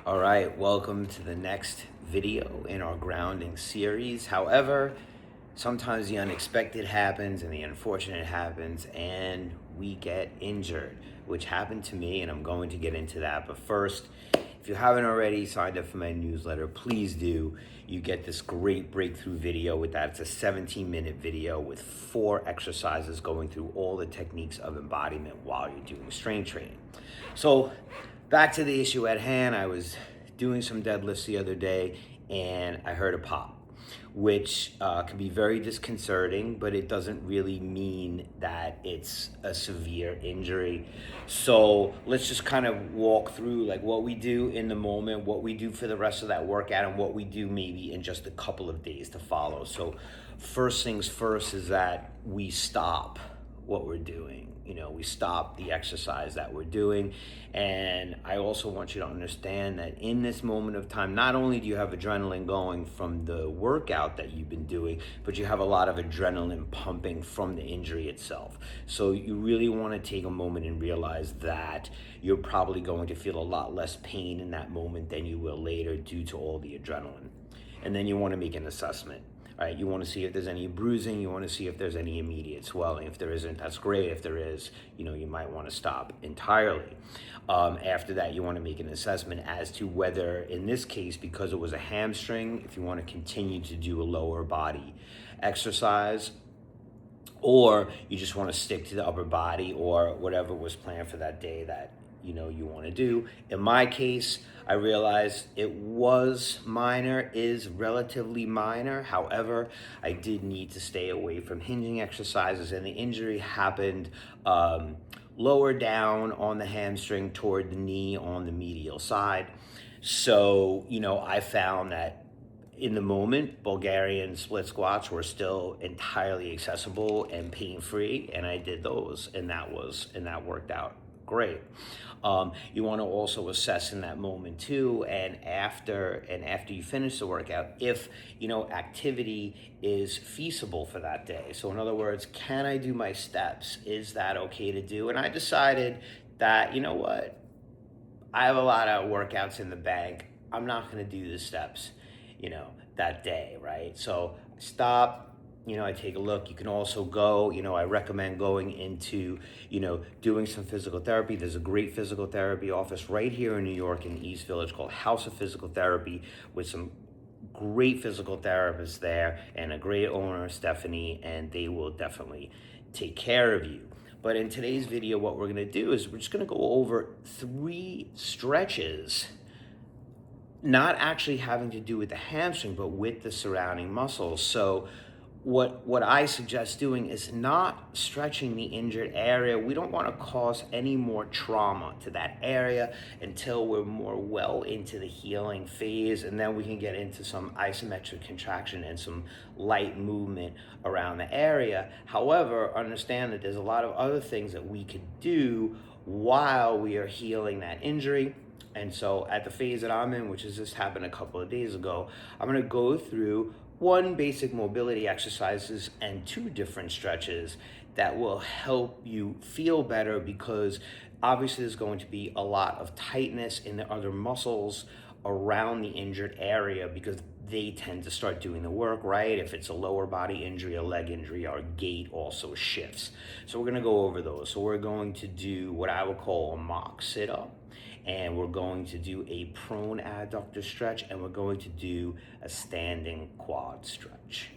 All right, welcome to the next video in our grounding series. However, sometimes the unexpected happens and the unfortunate happens and we get injured, which happened to me, and I'm going to get into that. But first, if you haven't already signed up for my newsletter, please do. You get this great breakthrough video with that. It's a 17-minute video with 4 exercises going through all the techniques of embodiment while you're doing strength training. So back to the issue at hand. I was doing some deadlifts the other day and I heard a pop, which can be very disconcerting, but it doesn't really mean that it's a severe injury. So let's just kind of walk through like what we do in the moment, what we do for the rest of that workout, and what we do maybe in just a couple of days to follow. So first things first is that we stop what we're doing. We stop the exercise that we're doing. And I also want you to understand that in this moment of time, not only do you have adrenaline going from the workout that you've been doing, but you have a lot of adrenaline pumping from the injury itself. So you really want to take a moment and realize that you're probably going to feel a lot less pain in that moment than you will later due to all the adrenaline. And then you want to make an assessment. All right, you want to see if there's any bruising. You want to see if there's any immediate swelling. If there isn't, that's great. If there is, you might want to stop entirely. After that, you want to make an assessment as to whether, in this case, because it was a hamstring, if you want to continue to do a lower body exercise, or you just want to stick to the upper body or whatever was planned for that day that you want to do. In my case, I realized it was minor, is relatively minor. However, I did need to stay away from hinging exercises, and the injury happened lower down on the hamstring toward the knee on the medial side. So, I found that in the moment, Bulgarian split squats were still entirely accessible and pain-free, and I did those, and that worked out great. You want to also assess in that moment too, and after you finish the workout, if activity is feasible for that day. So in other words, can I do my steps? Is that okay to do? And I decided that what, I have a lot of workouts in the bank. I'm not going to do the steps, that day, right? So I stop. I take a look. You can also go, I recommend going into, doing some physical therapy. There's a great physical therapy office right here in New York in the East Village called House of Physical Therapy, with some great physical therapists there and a great owner, Stephanie, and they will definitely take care of you. But in today's video, what we're going to do is we're just going to go over 3 stretches, not actually having to do with the hamstring, but with the surrounding muscles. So what I suggest doing is not stretching the injured area. We don't want to cause any more trauma to that area until we're more well into the healing phase, and then we can get into some isometric contraction and some light movement around the area. However, understand that there's a lot of other things that we could do while we are healing that injury. And so at the phase that I'm in, which has just happened a couple of days ago, I'm going to go through 1 basic mobility exercises and 2 different stretches that will help you feel better, because obviously there's going to be a lot of tightness in the other muscles around the injured area because they tend to start doing the work, right? If it's a lower body injury, a leg injury, our gait also shifts. So we're going to go over those. So we're going to do what I would call a mock sit-up, and we're going to do a prone adductor stretch, and we're going to do a standing quad stretch.